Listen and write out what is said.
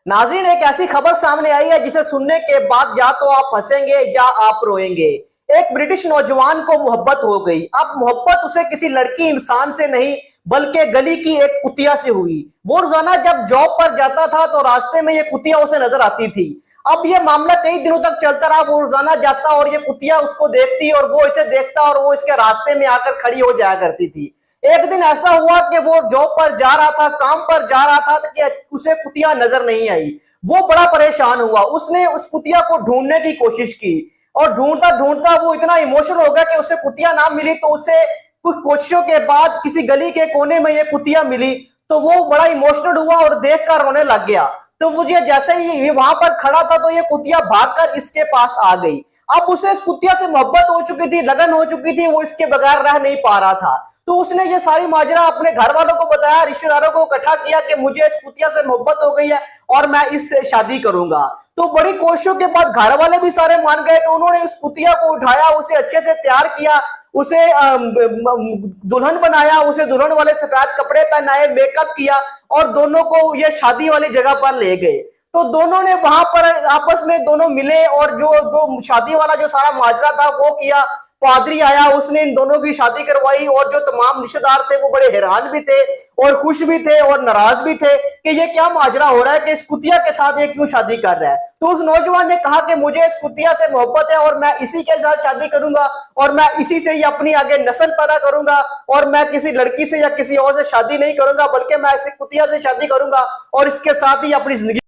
नाज़रीन, एक ऐसी खबर सामने आई है जिसे सुनने के बाद या तो आप हंसेंगे या आप रोएंगे। एक ब्रिटिश नौजवान को मोहब्बत हो गई। अब मोहब्बत उसे किसी लड़की इंसान से नहीं बल्कि गली की एक कुतिया से हुई। वो रोजाना जब जॉब पर जाता था तो रास्ते में ये कुतिया उसे नजर आती थी। अब ये मामला कई दिनों तक चलता रहा। वो रोजाना जाता और ये कुतिया उसको देखती और वो इसे देखता और वो इसके रास्ते में आकर खड़ी हो जाया करती थी। एक दिन ऐसा हुआ कि वो जॉब पर जा रहा था, काम पर जा रहा था कि उसे कुतिया नजर नहीं आई। वो बड़ा परेशान हुआ। उसने उस कुतिया को ढूंढने की कोशिश की और ढूंढता ढूंढता वो इतना इमोशनल हो गया कि उसे कुतिया ना मिली। तो उसे कुछ कोशिशों के बाद किसी गली के कोने में ये कुतिया मिली। तो वो बड़ा इमोशनल हुआ और देखकर रोने लग गया। तो मुझे जैसे ही वहां पर खड़ा था तो ये कुतिया भागकर इसके पास आ गई। अब उसे इस कुतिया से मोहब्बत हो चुकी थी, लगन हो चुकी थी, वो इसके बगैर रह नहीं पा रहा था। तो उसने ये सारी माजरा अपने घर वालों को बताया, रिश्तेदारों को इकट्ठा किया कि मुझे इस कुतिया से मोहब्बत हो गई है और मैं इससे शादी करूंगा। तो बड़ी कोशिशों के बाद घर वाले भी सारे मान गए। तो उन्होंने उस कुतिया को उठाया, उसे अच्छे से तैयार किया, उसे दुल्हन बनाया, उसे दुल्हन वाले सफेद कपड़े पहनाए, मेकअप किया और दोनों को ये शादी वाली जगह पर ले गए। तो दोनों ने वहां पर आपस में दोनों मिले और जो जो शादी वाला जो सारा माजरा था वो किया। पादरी आया, उसने इन दोनों की शादी करवाई और जो तमाम रिश्तेदार थे वो बड़े हैरान भी थे और खुश भी थे और नाराज भी थे कि ये क्या माजरा हो रहा है कि इस कुतिया के साथ ये क्यों शादी कर रहा है। तो उस नौजवान ने कहा कि मुझे इस कुतिया से मोहब्बत है और मैं इसी के साथ शादी करूंगा और मैं इसी से ही अपनी आगे नस्ल पैदा करूंगा और मैं किसी लड़की से या किसी और से शादी नहीं करूंगा बल्कि मैं इसी कुतिया से शादी करूंगा और इसके साथ ही अपनी जिंदगी